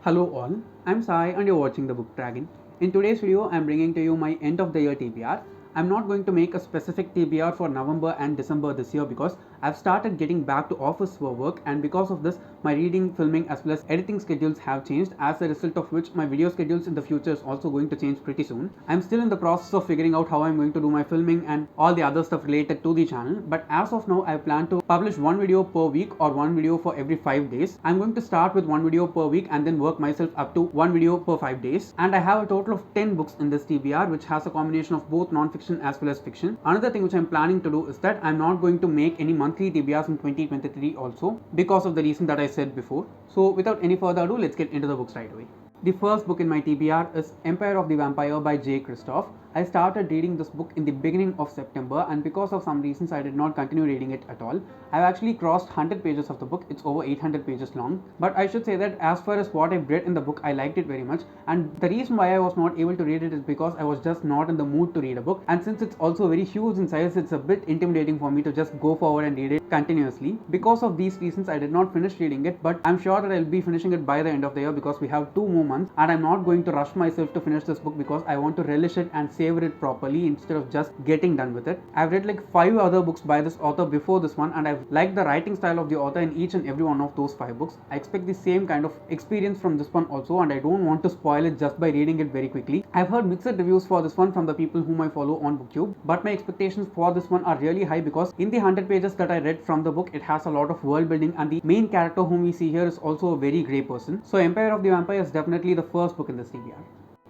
Hello all, I'm Sai and you're watching the Book Dragon. In today's video, I'm bringing to you my end of the year TBR. I'm not going to make a specific TBR for November and December this year because I've started getting back to office for work, and because of this, my reading, filming as well as editing schedules have changed, as a result of which my video schedules in the future is also going to change pretty soon. I'm still in the process of figuring out how I'm going to do my filming and all the other stuff related to the channel, but as of now, I plan to publish one video per week or one video for every 5 days. I'm going to start with one video per week and then work myself up to one video per 5 days. And I have a total of 10 books in this TBR, which has a combination of both non-fiction as well as fiction. Another thing which I'm planning to do is that I'm not going to make any monthly TBRs in 2023 also, because of the reason that I said before. So without any further ado, let's get into the books right away. The first book in my TBR is Empire of the Vampire by Kristoff. I started reading this book in the beginning of September, and because of some reasons I did not continue reading it at all. I've actually crossed 100 pages of the book. It's over 800 pages long, but I should say that as far as what I've read in the book, I liked it very much, and the reason why I was not able to read it is because I was just not in the mood to read a book, and since it's also very huge in size, it's a bit intimidating for me to just go forward and read it continuously. Because of these reasons, I did not finish reading it, but I'm sure that I'll be finishing it by the end of the year because we have 2 more months, and I'm not going to rush myself to finish this book because I want to relish it and savor it properly instead of just getting done with it. I've read like 5 other books by this author before this one, and I've liked the writing style of the author in each and every one of those 5 books. I expect the same kind of experience from this one also, and I don't want to spoil it just by reading it very quickly. I've heard mixed reviews for this one from the people whom I follow on booktube, but my expectations for this one are really high because in the 100 pages that I read from the book, it has a lot of world building, and the main character whom we see here is also a very grey person. So Empire of the Vampire is definitely the first book in this TBR.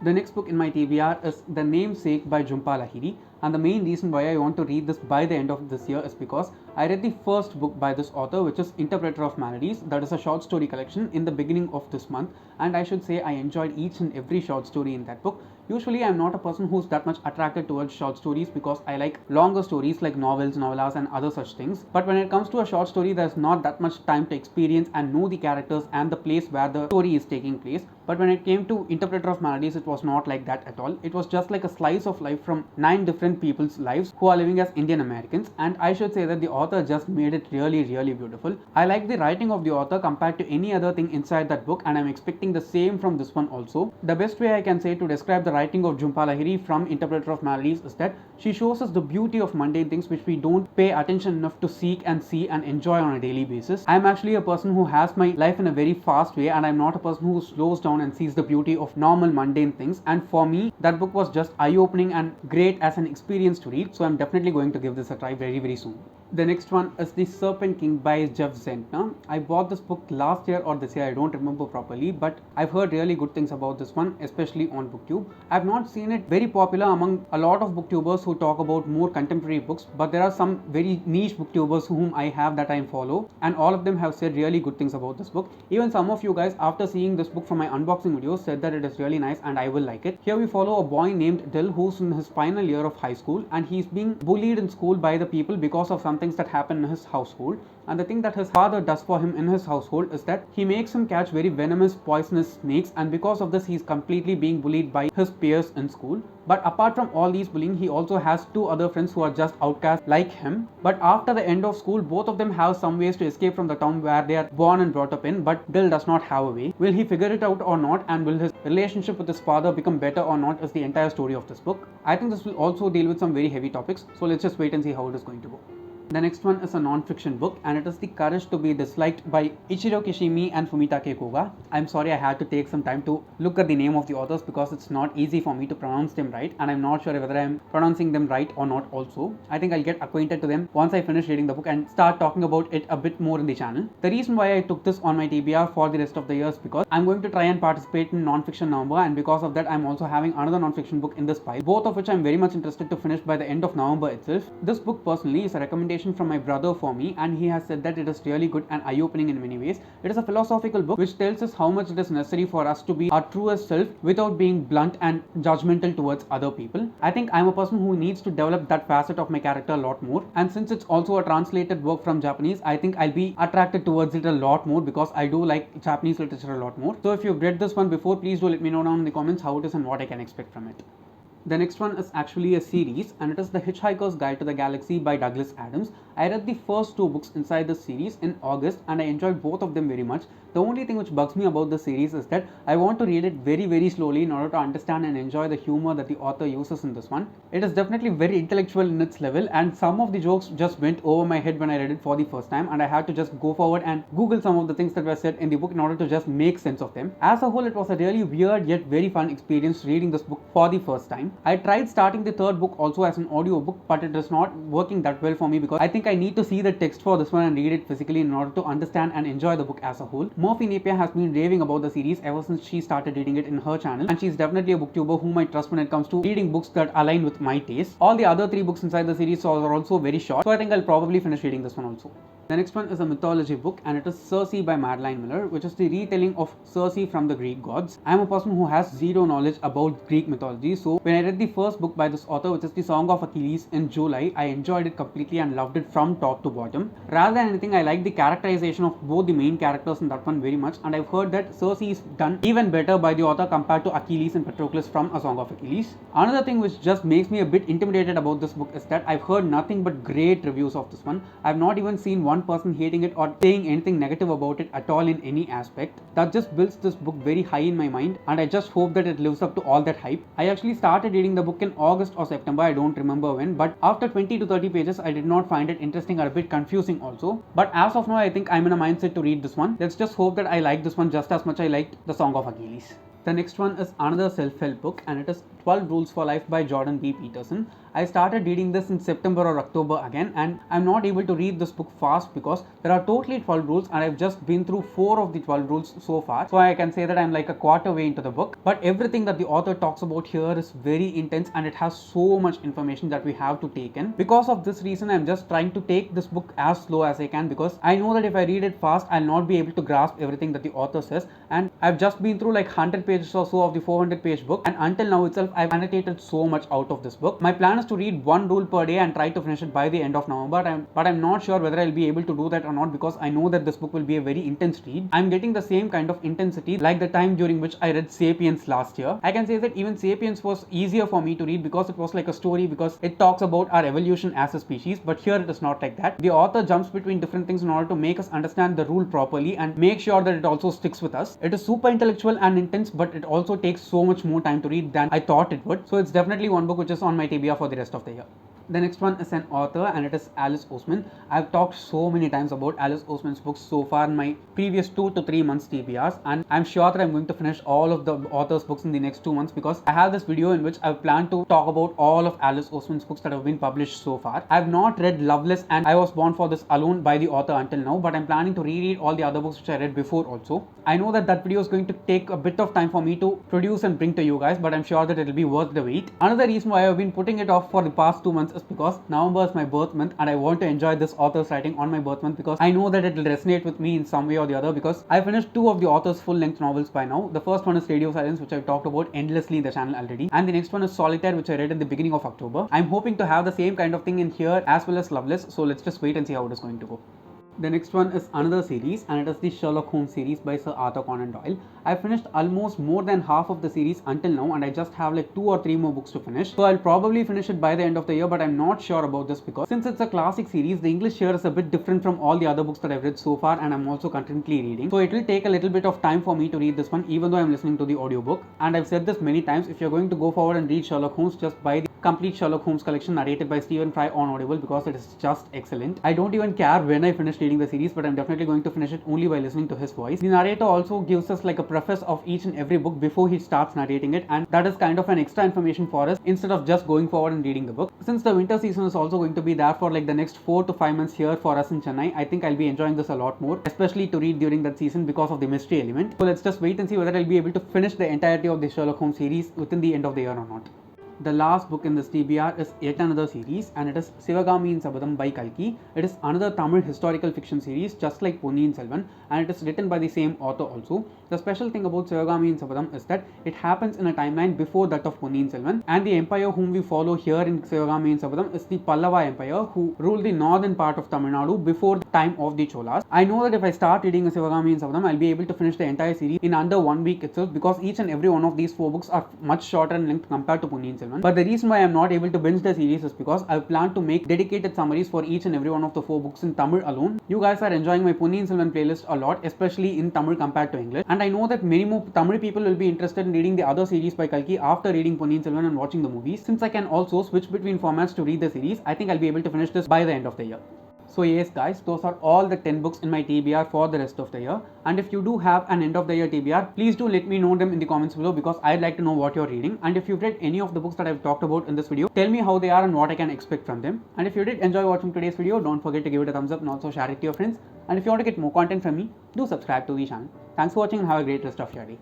The next book in my TBR is The Namesake by Jhumpa Lahiri, and the main reason why I want to read this by the end of this year is because I read the first book by this author, which is Interpreter of Maladies. That is a short story collection in the beginning of this month, and I should say I enjoyed each and every short story in that book. Usually I'm not a person who's that much attracted towards short stories because I like longer stories like novels, novellas and other such things, but when it comes to a short story, there's not that much time to experience and know the characters and the place where the story is taking place. But when it came to Interpreter of Maladies, it was not like that at all. It was just like a slice of life from 9 different people's lives who are living as Indian Americans, and I should say that the author just made it really beautiful. I like the writing of the author compared to any other thing inside that book, and I'm expecting the same from this one also. The best way I can say to describe the writing of Jhumpa Lahiri from Interpreter of Maladies is that she shows us the beauty of mundane things which we don't pay attention enough to seek and see and enjoy on a daily basis. I'm actually a person who has my life in a very fast way, and I'm not a person who slows down and sees the beauty of normal mundane things, and for me that book was just eye-opening and great as an experience to read, so I'm definitely going to give this a try very soon. The next one is The Serpent King by Jeff Zentner. I bought this book last year or this year, I don't remember properly, but I've heard really good things about this one, especially on booktube. I've not seen it very popular among a lot of booktubers who talk about more contemporary books, but there are some very niche booktubers whom I have that I follow, and all of them have said really good things about this book. Even some of you guys, after seeing this book from my unboxing videos, said that it is really nice and I will like it. Here we follow a boy named Doyle who's in his final year of high school, and he's being bullied in school by the people because of something that happen in his household, and the thing that his father does for him in his household is that he makes him catch very venomous poisonous snakes, and because of this he's completely being bullied by his peers in school. But apart from all these bullying, he also has 2 other friends who are just outcasts like him, but after the end of school both of them have some ways to escape from the town where they are born and brought up in, but Bill does not have a way. Will he figure it out or not, and will his relationship with his father become better or not, is the entire story of this book. I think this will also deal with some very heavy topics, so let's just wait and see how it is going to go. The next one is a non-fiction book, and it is The Courage to be Disliked by Ichiro Kimishi Fumitake Koga. I'm sorry I had to take some time to look at the name of the authors because it's not easy for me to pronounce them right, and I'm not sure whether I'm pronouncing them right or not also. I think I'll get acquainted to them once I finish reading the book and start talking about it a bit more in the channel. The reason why I took this on my TBR for the rest of the year is because I'm going to try and participate in non-fiction November, and because of that I'm also having another non-fiction book in this pile, both of which I'm very much interested to finish by the end of November itself. This book personally is a recommendation from my brother for me, and he has said that it is really good and eye-opening in many ways. It is a philosophical book which tells us how much it is necessary for us to be our truest self without being blunt and judgmental towards other people. I think I'm a person who needs to develop that facet of my character a lot more, and since it's also a translated work from Japanese, I think I'll be attracted towards it a lot more because I do like Japanese literature a lot more. So if you've read this one before, please do let me know down in the comments how it is and what I can expect from it. The next one is actually a series, and it is The Hitchhiker's Guide to the Galaxy by Douglas Adams. I read the first 2 books inside the series in August and I enjoyed both of them very much. The only thing which bugs me about the series is that I want to read it very slowly in order to understand and enjoy the humor that the author uses in this one. It is definitely very intellectual in its level, and some of the jokes just went over my head when I read it for the first time, and I had to just go forward and Google some of the things that were said in the book in order to just make sense of them. As a whole, it was a really weird yet very fun experience reading this book for the first time. I tried starting the third book also as an audio book, but it is not working that well for me because I think I need to see the text for this one and read it physically in order to understand and enjoy the book as a whole. Murphy Napier has been raving about the series ever since she started reading it in her channel, and she's definitely a booktuber whom I trust when it comes to reading books that align with my taste. All the other 3 books inside the series are also very short, so I think I'll probably finish reading this one also. The next one is a mythology book, and it is Circe by Madelline Miller, which is the retelling of Circe from the Greek gods. I am a person who has zero knowledge about Greek mythology, so when I read the first book by this author, which is the Song of Achilles, in July, I enjoyed it completely and loved it from top to bottom. Rather than anything, I like the characterization of both the main characters in that one very much, and I've heard that Circe is done even better by the author compared to Achilles and Patroclus from A Song of Achilles. Another thing which just makes me a bit intimidated about this book is that I've heard nothing but great reviews of this one. I've not even seen one person hating it or saying anything negative about it at all in any aspect. That just builds this book very high in my mind, and I just hope that it lives up to all that hype. I actually started reading the book in August or September, I don't remember when, but after 20 to 30 pages I did not find it interesting or a bit confusing also. But as of now, I think I'm in a mindset to read this one. Let's just hope that I like this one just as much I liked The Song of Achilles. The next one is another self-help book, and it is 12 Rules for Life by Jordan B. Peterson. I started reading this in September or October again, and I'm not able to read this book fast because there are totally 12 rules and I've just been through 4 of the 12 rules so far. So I can say that I'm like a quarter way into the book. But everything that the author talks about here is very intense and it has so much information that we have to take in. Because of this reason, I'm just trying to take this book as slow as I can because I know that if I read it fast, I'll not be able to grasp everything that the author says. And I've just been through like 100 pages or so of the 400-page book, and until now itself, I've annotated so much out of this book. My plan is to read 1 rule per day and try to finish it by the end of November, but I'm not sure whether I'll be able to do that or not because I know that this book will be a very intense read. I'm getting the same kind of intensity like the time during which I read Sapiens last year. I can say that even Sapiens was easier for me to read because it was like a story, because it talks about our evolution as a species, but here it is not like that. The author jumps between different things in order to make us understand the rule properly and make sure that it also sticks with us. It is super intellectual and intense, but it also takes so much more time to read than I thought it would. So it's definitely one book which is on my TBR for the rest of the year. The next one is an author, and it is Alice Oseman. I've talked so many times about Alice Oseman's books so far in my previous 2 to 3 months TBRs, and I'm sure that I'm going to finish all of the author's books in the next 2 months because I have this video in which I've planned to talk about all of Alice Oseman's books that have been published so far. I've not read Loveless and I Was Born for This alone by the author until now, but I'm planning to reread all the other books which I read before also. I know that video is going to take a bit of time for me to produce and bring to you guys, but I'm sure that it will be worth the wait. Another reason why I've been putting it off for the past 2 months is because November is my birth month and I want to enjoy this author's writing on my birth month because I know that it will resonate with me in some way or the other, because I finished 2 of the author's full-length novels by now. The first one is Radio Silence, which I've talked about endlessly in the channel already, and the next one is Solitaire, which I read in the beginning of October. I'm hoping to have the same kind of thing in here as well as Loveless, so let's just wait and see how it is going to go. The next one is another series, and it is the Sherlock Holmes series by Sir Arthur Conan Doyle. I finished almost more than half of the series until now, and I just have like 2 or 3 more books to finish. So I'll probably finish it by the end of the year, but I'm not sure about this because since it's a classic series, the English here is a bit different from all the other books that I've read so far, and I'm also currently reading. So it will take a little bit of time for me to read this one, even though I'm listening to the audiobook. And I've said this many times, if you're going to go forward and read Sherlock Holmes, just buy the complete Sherlock Holmes collection narrated by Stephen Fry on Audible because it is just excellent. I don't even care when I finish reading the series, but I'm definitely going to finish it only by listening to his voice. The narrator also gives us like a preface of each and every book before he starts narrating it, and that is kind of an extra information for us instead of just going forward and reading the book. Since the winter season is also going to be there for like the next 4 to 5 months here for us in Chennai, I think I'll be enjoying this a lot more, especially to read during that season because of the mystery element. So let's just wait and see whether I'll be able to finish the entirety of the Sherlock Holmes series within the end of the year or not. The last book in this TBR is yet another series, and it is Sivagamiyin SABATHAM by Kalki. It is another Tamil historical fiction series just like Ponniyin Selvan, and it is written by the same author also. The special thing about Sivagamiyin SABATHAM is that it happens in a timeline before that of Ponniyin Selvan, and the empire whom we follow here in Sivagamiyin SABATHAM is the Pallava Empire, who ruled the northern part of Tamil Nadu before the time of the Cholas. I know that if I start reading Sivagamiyin SABATHAM, I'll be able to finish the entire series in under 1 week itself because each and every one of these 4 books are much shorter in length compared to Ponniyin Selvan. Selvan. But the reason why I'm not able to binge the series is because I've planned to make dedicated summaries for each and every one of the 4 books in Tamil alone. You guys are enjoying my Ponniyin Selvan playlist a lot, especially in Tamil compared to English. And I know that many more Tamil people will be interested in reading the other series by Kalki after reading Ponniyin Selvan and watching the movies. Since I can also switch between formats to read the series, I think I'll be able to finish this by the end of the year. So yes guys, those are all the 10 books in my TBR for the rest of the year. And if you do have an end of the year TBR, please do let me know them in the comments below because I'd like to know what you're reading. And if you've read any of the books that I've talked about in this video, tell me how they are and what I can expect from them. And if you did enjoy watching today's video, don't forget to give it a thumbs up and also share it to your friends. And if you want to get more content from me, do subscribe to the channel. Thanks for watching and have a great rest of your day.